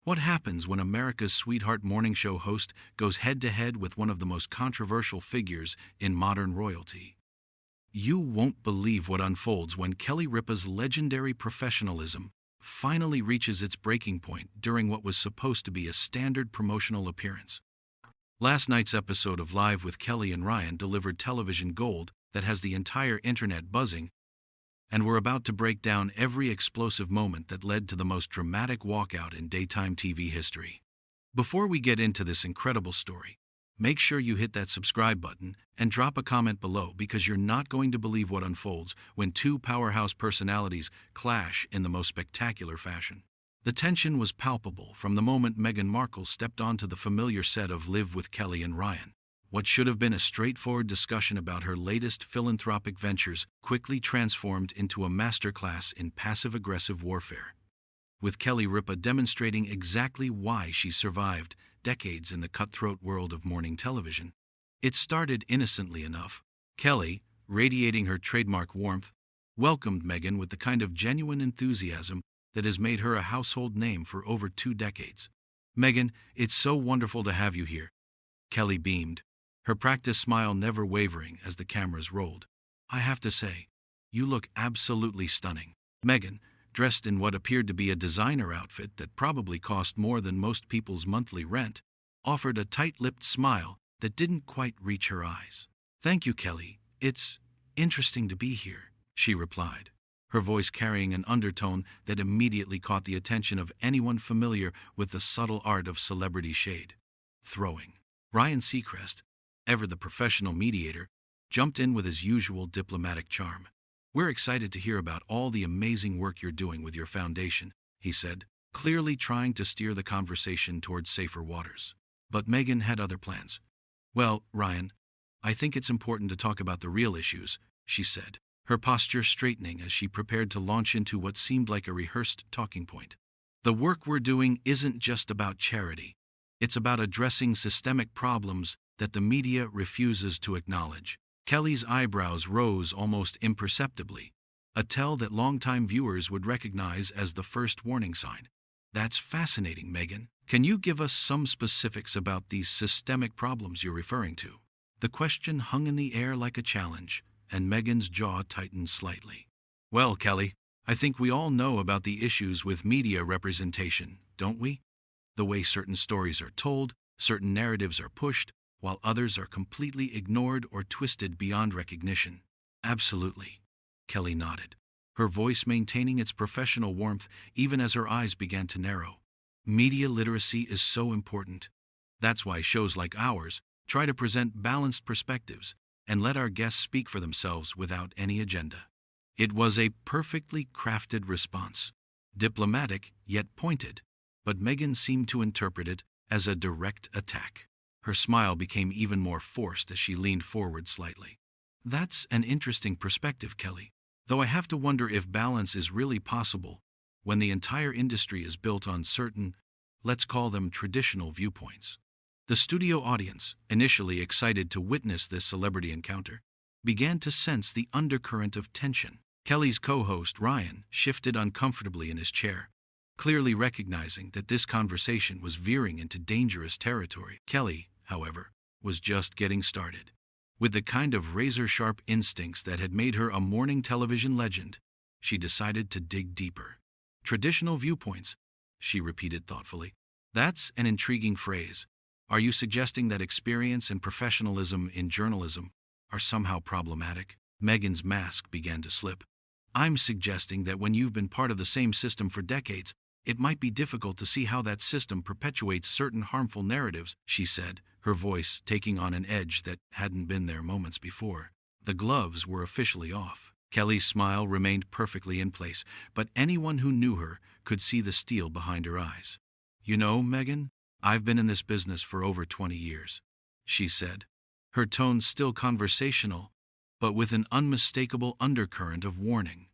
What happens when America's sweetheart morning show host goes head-to-head with one of the most controversial figures in modern royalty? You won't believe what unfolds when Ripa's legendary professionalism finally reaches its breaking point during what was supposed to be a standard promotional appearance. Last night's episode of Live with Kelly and Ryan delivered television gold that has the entire internet buzzing, and we're about to break down every explosive moment that led to the most dramatic walkout in daytime TV history. Before we get into this incredible story, make sure you hit that subscribe button and drop a comment below, because you're not going to believe what unfolds when two powerhouse personalities clash in the most spectacular fashion. The tension was palpable from the moment Meghan Markle stepped onto the familiar set of Live with Kelly and Ryan. What should have been a straightforward discussion about her latest philanthropic ventures quickly transformed into a masterclass in passive-aggressive warfare, with Ripa demonstrating exactly why she survived decades in the cutthroat world of morning television. It started innocently enough. Kelly, radiating her trademark warmth, welcomed Meghan with the kind of genuine enthusiasm that has made her a household name for over 2 decades. "Meghan, it's so wonderful to have you here," Kelly beamed, her practiced smile never wavering as the cameras rolled. "I have to say, you look absolutely stunning." Meghan, dressed in what appeared to be a designer outfit that probably cost more than most people's monthly rent, offered a tight-lipped smile that didn't quite reach her eyes. "Thank you, Kelly. It's interesting to be here," she replied, her voice carrying an undertone that immediately caught the attention of anyone familiar with the subtle art of celebrity shade throwing. Ryan Seacrest, ever the professional mediator, jumped in with his usual diplomatic charm. "We're excited to hear about all the amazing work you're doing with your foundation," he said, clearly trying to steer the conversation towards safer waters. But Meghan had other plans. "Well, Ryan, I think it's important to talk about the real issues," she said, her posture straightening as she prepared to launch into what seemed like a rehearsed talking point. "The work we're doing isn't just about charity. It's about addressing systemic problems that the media refuses to acknowledge." Kelly's eyebrows rose almost imperceptibly, a tell that longtime viewers would recognize as the first warning sign. "That's fascinating, Meghan. Can you give us some specifics about these systemic problems you're referring to?" The question hung in the air like a challenge, and Meghan's jaw tightened slightly. "Well, Kelly, I think we all know about the issues with media representation, don't we? The way certain stories are told, certain narratives are pushed, while others are completely ignored or twisted beyond recognition." "Absolutely," Kelly nodded, her voice maintaining its professional warmth even as her eyes began to narrow. "Media literacy is so important. That's why shows like ours try to present balanced perspectives and let our guests speak for themselves without any agenda." It was a perfectly crafted response, diplomatic yet pointed, but Meghan seemed to interpret it as a direct attack. Her smile became even more forced as she leaned forward slightly. "That's an interesting perspective, Kelly, though I have to wonder if balance is really possible when the entire industry is built on certain, let's call them traditional viewpoints." The studio audience, initially excited to witness this celebrity encounter, began to sense the undercurrent of tension. Kelly's co-host, Ryan, shifted uncomfortably in his chair, clearly recognizing that this conversation was veering into dangerous territory. Kelly, however, was just getting started. With the kind of razor-sharp instincts that had made her a morning television legend, she decided to dig deeper. "Traditional viewpoints," she repeated thoughtfully. "That's an intriguing phrase. Are you suggesting that experience and professionalism in journalism are somehow problematic?" Meghan's mask began to slip. "I'm suggesting that when you've been part of the same system for decades, it might be difficult to see how that system perpetuates certain harmful narratives," she said, her voice taking on an edge that hadn't been there moments before. The gloves were officially off. Kelly's smile remained perfectly in place, but anyone who knew her could see the steel behind her eyes. "You know, Meghan, I've been in this business for over 20 years, she said, her tone still conversational, but with an unmistakable undercurrent of warning.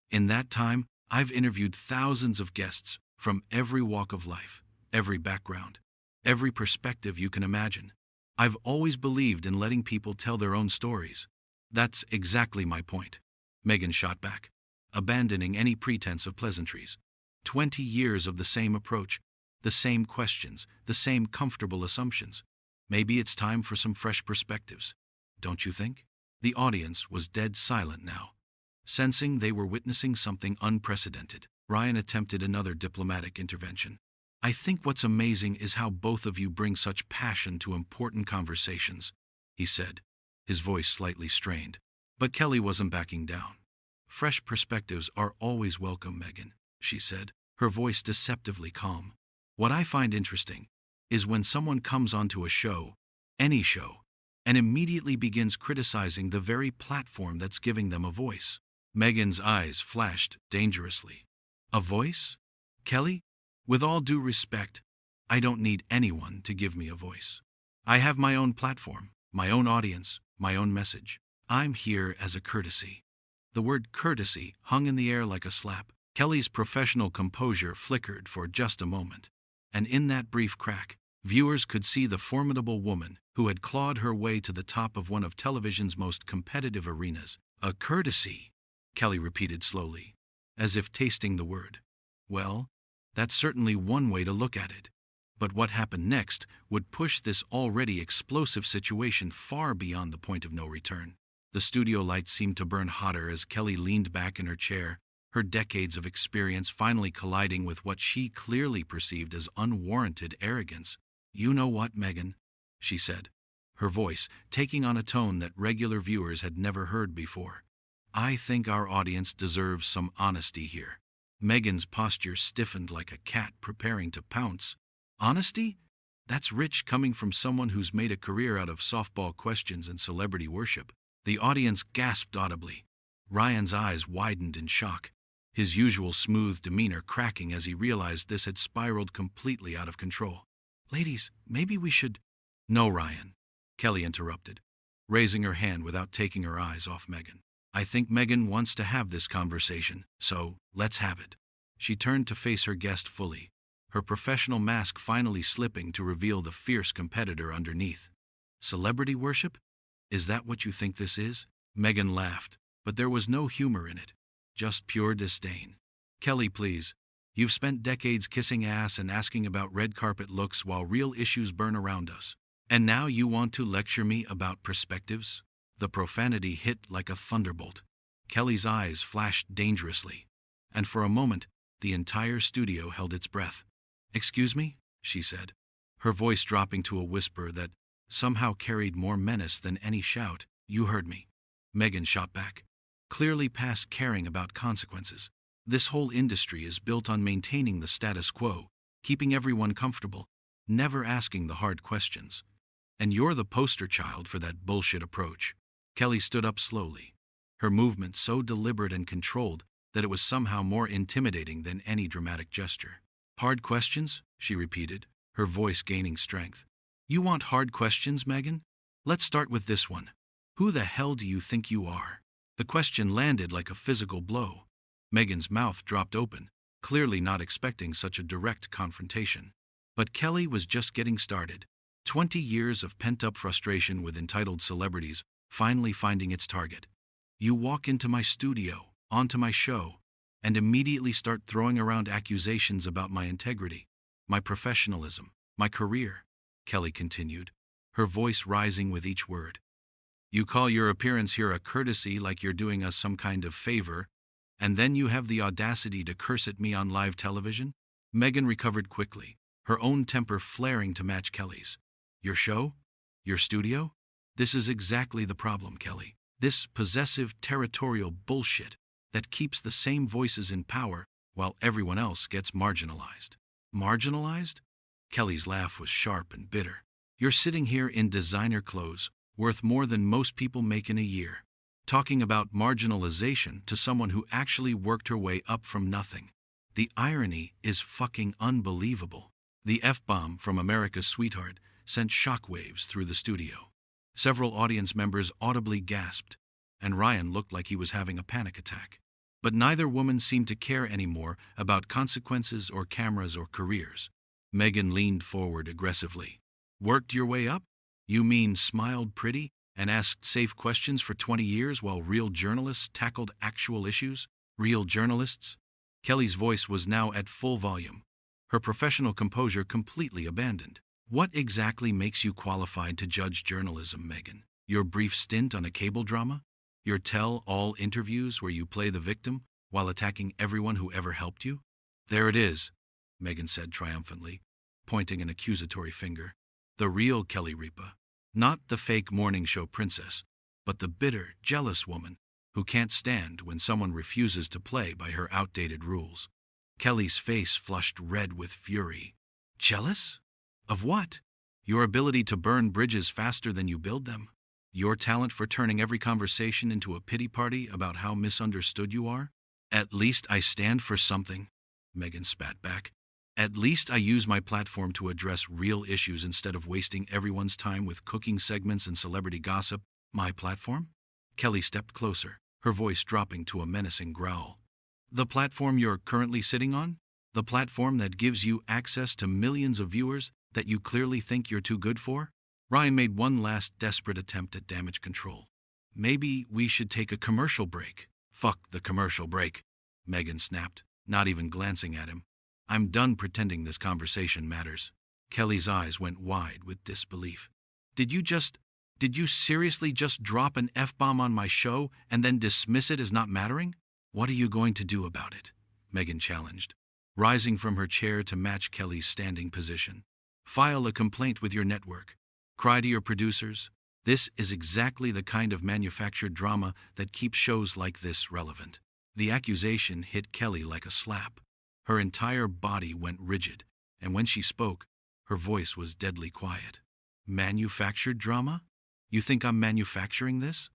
"In that time, I've interviewed thousands of guests from every walk of life, every background, every perspective you can imagine. I've always believed in letting people tell their own stories." "That's exactly my point," Meghan shot back, abandoning any pretense of pleasantries. 20 years of the same approach. The same questions, the same comfortable assumptions. Maybe it's time for some fresh perspectives. Don't you think? The audience was dead silent now. Sensing they were witnessing something unprecedented, Ryan attempted another diplomatic intervention. I think what's amazing is how both of you bring such passion to important conversations, he said, his voice slightly strained. But Kelly wasn't backing down. Fresh perspectives are always welcome, Meghan, she said, her voice deceptively calm. What I find interesting is when someone comes onto a show, any show, and immediately begins criticizing the very platform that's giving them a voice. Meghan's eyes flashed dangerously. A voice? Kelly? With all due respect, I don't need anyone to give me a voice. I have my own platform, my own audience, my own message. I'm here as a courtesy. The word courtesy hung in the air like a slap. Kelly's professional composure flickered for just a moment. And in that brief crack, viewers could see the formidable woman who had clawed her way to the top of one of television's most competitive arenas. A courtesy, Kelly repeated slowly, as if tasting the word. Well, that's certainly one way to look at it. But what happened next would push this already explosive situation far beyond the point of no return. The studio lights seemed to burn hotter as Kelly leaned back in her chair, her decades of experience finally colliding with what she clearly perceived as unwarranted arrogance. You know what, Meghan? She said, her voice taking on a tone that regular viewers had never heard before. I think our audience deserves some honesty here. Meghan's posture stiffened like a cat preparing to pounce. Honesty? That's rich coming from someone who's made a career out of softball questions and celebrity worship. The audience gasped audibly. Ryan's eyes widened in shock, his usual smooth demeanor cracking as he realized this had spiraled completely out of control. Ladies, maybe we should... No, Ryan, Kelly interrupted, raising her hand without taking her eyes off Meghan. I think Meghan wants to have this conversation, so let's have it. She turned to face her guest fully, her professional mask finally slipping to reveal the fierce competitor underneath. Celebrity worship? Is that what you think this is? Meghan laughed, but there was no humor in it, just pure disdain. Kelly, please. You've spent decades kissing ass and asking about red carpet looks while real issues burn around us. And now you want to lecture me about perspectives? The profanity hit like a thunderbolt. Kelly's eyes flashed dangerously, and for a moment, the entire studio held its breath. Excuse me? She said, her voice dropping to a whisper that somehow carried more menace than any shout. You heard me. Meghan shot back, clearly past caring about consequences. This whole industry is built on maintaining the status quo, keeping everyone comfortable, never asking the hard questions. And you're the poster child for that bullshit approach. Kelly stood up slowly, her movement so deliberate and controlled that it was somehow more intimidating than any dramatic gesture. Hard questions? She repeated, her voice gaining strength. You want hard questions, Meghan? Let's start with this one. Who the hell do you think you are? The question landed like a physical blow. Meghan's mouth dropped open, clearly not expecting such a direct confrontation. But Kelly was just getting started. 20 years of pent-up frustration with entitled celebrities finally finding its target. You walk into my studio, onto my show, and immediately start throwing around accusations about my integrity, my professionalism, my career, Kelly continued, her voice rising with each word. You call your appearance here a courtesy like you're doing us some kind of favor, and then you have the audacity to curse at me on live television? Meghan recovered quickly, her own temper flaring to match Kelly's. Your show? Your studio? This is exactly the problem, Kelly. This possessive, territorial bullshit that keeps the same voices in power while everyone else gets marginalized. Marginalized? Kelly's laugh was sharp and bitter. You're sitting here in designer clothes, worth more than most people make in a year, talking about marginalization to someone who actually worked her way up from nothing. The irony is fucking unbelievable. The F-bomb from America's Sweetheart sent shockwaves through the studio. Several audience members audibly gasped, and Ryan looked like he was having a panic attack. But neither woman seemed to care anymore about consequences or cameras or careers. Meghan leaned forward aggressively. Worked your way up? You mean smiled pretty and asked safe questions for 20 years while real journalists tackled actual issues? Real journalists? Kelly's voice was now at full volume, her professional composure completely abandoned. What exactly makes you qualified to judge journalism, Meghan? Your brief stint on a cable drama? Your tell-all interviews where you play the victim while attacking everyone who ever helped you? There it is, Meghan said triumphantly, pointing an accusatory finger. The real Kelly Ripa. Not the fake morning show princess, but the bitter, jealous woman who can't stand when someone refuses to play by her outdated rules. Kelly's face flushed red with fury. Jealous? Of what? Your ability to burn bridges faster than you build them? Your talent for turning every conversation into a pity party about how misunderstood you are? At least I stand for something, Meghan spat back. At least I use my platform to address real issues instead of wasting everyone's time with cooking segments and celebrity gossip. My platform? Kelly stepped closer, her voice dropping to a menacing growl. The platform you're currently sitting on? The platform that gives you access to millions of viewers that you clearly think you're too good for? Ryan made one last desperate attempt at damage control. Maybe we should take a commercial break. Fuck the commercial break, Meghan snapped, not even glancing at him. I'm done pretending this conversation matters. Kelly's eyes went wide with disbelief. Did you seriously just drop an F-bomb on my show and then dismiss it as not mattering? What are you going to do about it? Meghan challenged, rising from her chair to match Kelly's standing position. File a complaint with your network. Cry to your producers. This is exactly the kind of manufactured drama that keeps shows like this relevant. The accusation hit Kelly like a slap. Her entire body went rigid, and when she spoke, her voice was deadly quiet. Manufactured drama? You think I'm manufacturing this?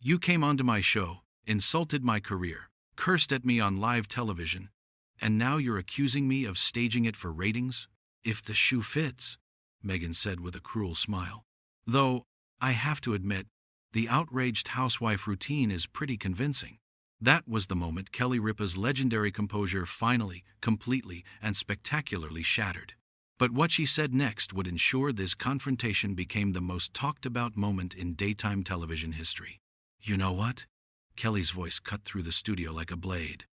You came onto my show, insulted my career, cursed at me on live television, and now you're accusing me of staging it for ratings? If the shoe fits, Meghan said with a cruel smile. Though, I have to admit, the outraged housewife routine is pretty convincing. That was the moment Kelly Ripa's legendary composure finally, completely, and spectacularly shattered. But what she said next would ensure this confrontation became the most talked-about moment in daytime television history. You know what? Kelly's voice cut through the studio like a blade,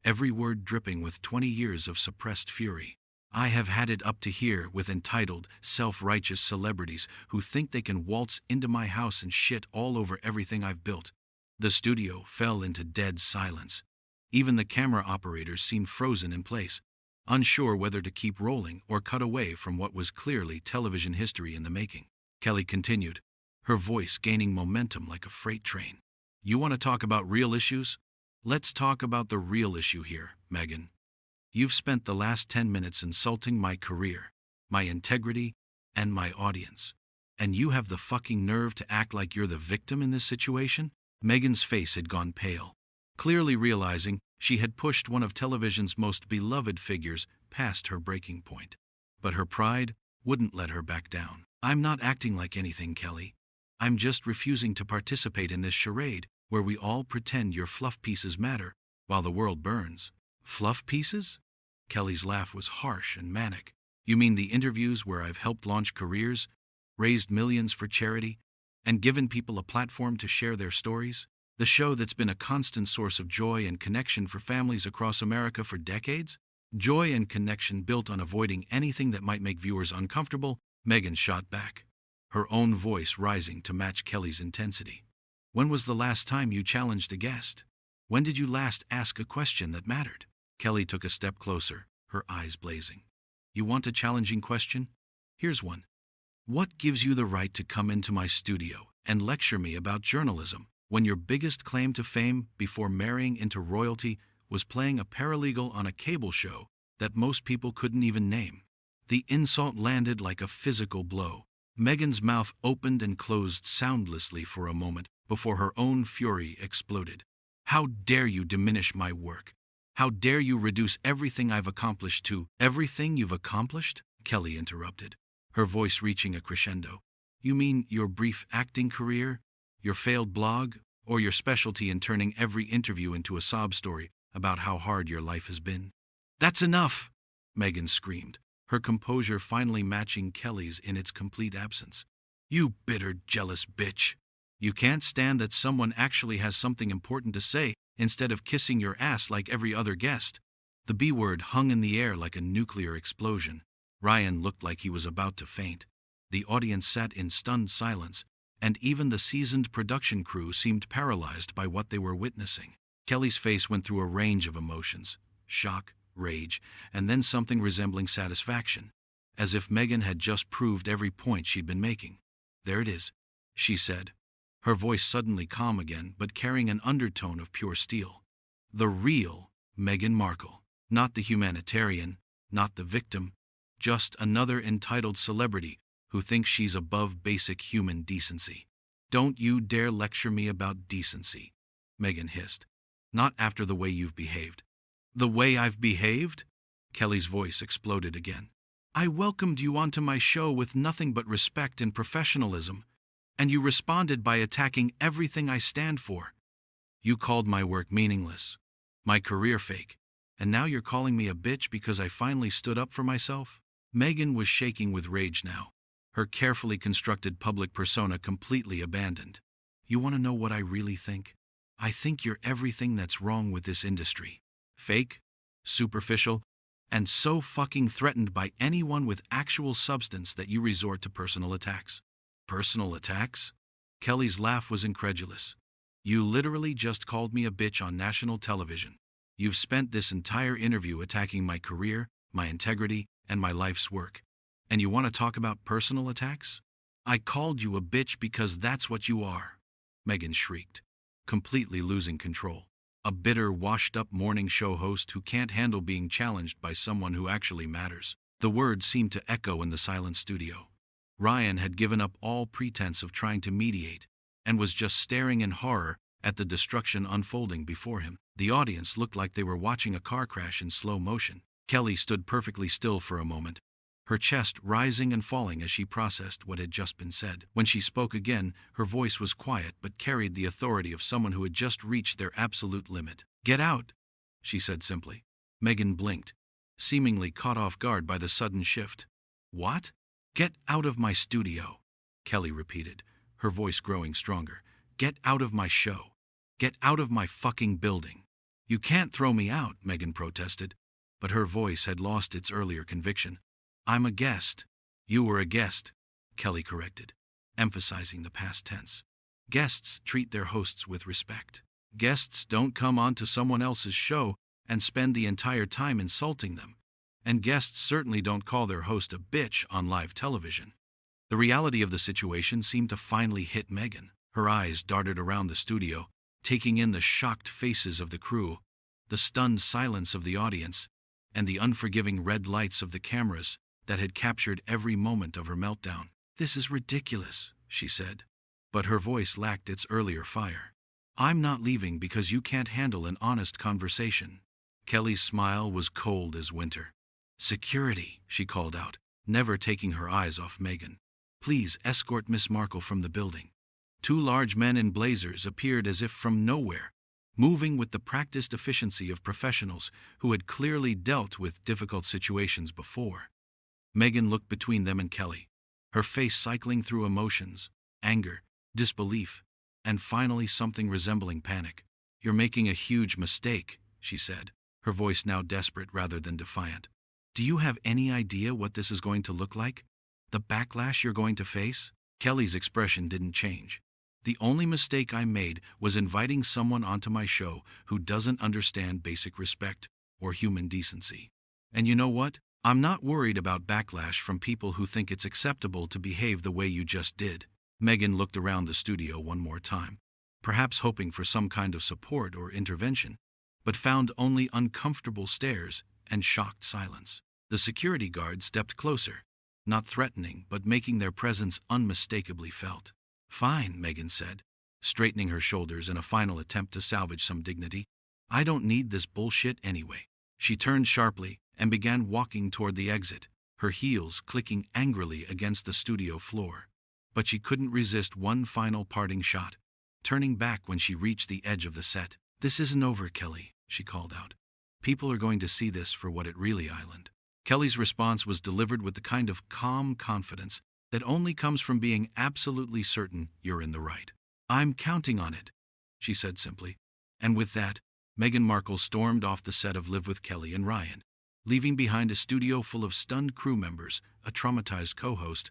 every word dripping with 20 years of suppressed fury. I have had it up to here with entitled, self-righteous celebrities who think they can waltz into my house and shit all over everything I've built. The studio fell into dead silence. Even the camera operators seemed frozen in place, unsure whether to keep rolling or cut away from what was clearly television history in the making. Kelly continued, her voice gaining momentum like a freight train. You want to talk about real issues? Let's talk about the real issue here, Meghan. You've spent the last 10 minutes insulting my career, my integrity, and my audience. And you have the fucking nerve to act like you're the victim in this situation? Meghan's face had gone pale, clearly realizing she had pushed one of television's most beloved figures past her breaking point. But her pride wouldn't let her back down. I'm not acting like anything, Kelly. I'm just refusing to participate in this charade where we all pretend your fluff pieces matter while the world burns. Fluff pieces? Kelly's laugh was harsh and manic. You mean the interviews where I've helped launch careers, raised millions for charity, and given people a platform to share their stories? The show that's been a constant source of joy and connection for families across America for decades? Joy and connection built on avoiding anything that might make viewers uncomfortable, Meghan shot back, her own voice rising to match Kelly's intensity. When was the last time you challenged a guest? When did you last ask a question that mattered? Kelly took a step closer, her eyes blazing. You want a challenging question? Here's one. What gives you the right to come into my studio and lecture me about journalism when your biggest claim to fame before marrying into royalty was playing a paralegal on a cable show that most people couldn't even name? The insult landed like a physical blow. Meghan's mouth opened and closed soundlessly for a moment before her own fury exploded. How dare you diminish my work? How dare you reduce everything I've accomplished to everything you've accomplished? Kelly interrupted, her voice reaching a crescendo. You mean your brief acting career, your failed blog, or your specialty in turning every interview into a sob story about how hard your life has been? That's enough, Meghan screamed, her composure finally matching Kelly's in its complete absence. You bitter, jealous bitch. You can't stand that someone actually has something important to say instead of kissing your ass like every other guest. The B word hung in the air like a nuclear explosion. Ryan looked like he was about to faint. The audience sat in stunned silence, and even the seasoned production crew seemed paralyzed by what they were witnessing. Kelly's face went through a range of emotions: shock, rage, and then something resembling satisfaction, as if Meghan had just proved every point she'd been making. "There it is," she said, her voice suddenly calm again but carrying an undertone of pure steel. "The real Meghan Markle. Not the humanitarian, not the victim, just another entitled celebrity who thinks she's above basic human decency." "Don't you dare lecture me about decency," Meghan hissed. "Not after the way you've behaved." "The way I've behaved?" Kelly's voice exploded again. "I welcomed you onto my show with nothing but respect and professionalism, and you responded by attacking everything I stand for. You called my work meaningless, my career fake, and now you're calling me a bitch because I finally stood up for myself?" Meghan was shaking with rage now, her carefully constructed public persona completely abandoned. "You want to know what I really think? I think you're everything that's wrong with this industry. Fake, superficial, and so fucking threatened by anyone with actual substance that you resort to personal attacks." "Personal attacks?" Kelly's laugh was incredulous. "You literally just called me a bitch on national television. You've spent this entire interview attacking my career, my integrity, and my life's work. And you want to talk about personal attacks? I called you a bitch because that's what you are," Meghan shrieked, completely losing control. A bitter, washed-up morning show host who can't handle being challenged by someone who actually matters. The words seemed to echo in the silent studio. Ryan had given up all pretense of trying to mediate, and was just staring in horror at the destruction unfolding before him. The audience looked like they were watching a car crash in slow motion. Kelly stood perfectly still for a moment, her chest rising and falling as she processed what had just been said. When she spoke again, her voice was quiet but carried the authority of someone who had just reached their absolute limit. "Get out," she said simply. Meghan blinked, seemingly caught off guard by the sudden shift. "What?" "Get out of my studio," Kelly repeated, her voice growing stronger. "Get out of my show. Get out of my fucking building." "You can't throw me out," Meghan protested, but her voice had lost its earlier conviction. "I'm a guest." "You were a guest," Kelly corrected, emphasizing the past tense. "Guests treat their hosts with respect. Guests don't come onto someone else's show and spend the entire time insulting them. And guests certainly don't call their host a bitch on live television." The reality of the situation seemed to finally hit Meghan. Her eyes darted around the studio, taking in the shocked faces of the crew, the stunned silence of the audience, and the unforgiving red lights of the cameras that had captured every moment of her meltdown. "This is ridiculous," she said, but her voice lacked its earlier fire. "I'm not leaving because you can't handle an honest conversation." Kelly's smile was cold as winter. "Security," she called out, never taking her eyes off Meghan. "Please escort Miss Markle from the building." Two large men in blazers appeared as if from nowhere, moving with the practiced efficiency of professionals who had clearly dealt with difficult situations before. Meghan looked between them and Kelly, her face cycling through emotions: anger, disbelief, and finally something resembling panic. "You're making a huge mistake," she said, her voice now desperate rather than defiant. "Do you have any idea what this is going to look like? The backlash you're going to face?" Kelly's expression didn't change. "The only mistake I made was inviting someone onto my show who doesn't understand basic respect or human decency. And you know what? I'm not worried about backlash from people who think it's acceptable to behave the way you just did." Meghan looked around the studio one more time, perhaps hoping for some kind of support or intervention, but found only uncomfortable stares and shocked silence. The security guard stepped closer, not threatening but making their presence unmistakably felt. "Fine," Meghan said, straightening her shoulders in a final attempt to salvage some dignity. "I don't need this bullshit anyway." She turned sharply and began walking toward the exit, her heels clicking angrily against the studio floor. But she couldn't resist one final parting shot, turning back when she reached the edge of the set. "This isn't over, Kelly," she called out. "People are going to see this for what it really is." Kelly's response was delivered with the kind of calm confidence that only comes from being absolutely certain you're in the right. "I'm counting on it," she said simply. And with that, Meghan Markle stormed off the set of Live with Kelly and Ryan, leaving behind a studio full of stunned crew members, a traumatized co-host,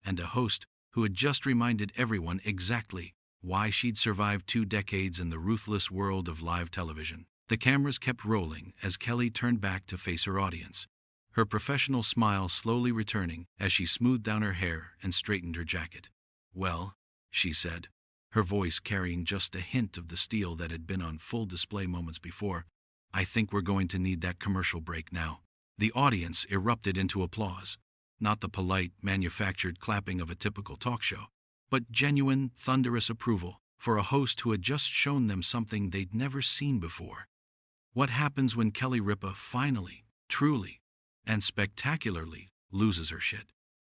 and a host who had just reminded everyone exactly why she'd survived 2 decades in the ruthless world of live television. The cameras kept rolling as Kelly turned back to face her audience, her professional smile slowly returning as she smoothed down her hair and straightened her jacket. "Well," she said, her voice carrying just a hint of the steel that had been on full display moments before, "I think we're going to need that commercial break now." The audience erupted into applause, not the polite, manufactured clapping of a typical talk show, but genuine, thunderous approval for a host who had just shown them something they'd never seen before. What happens when Kelly Ripa finally, truly, and spectacularly loses her shit?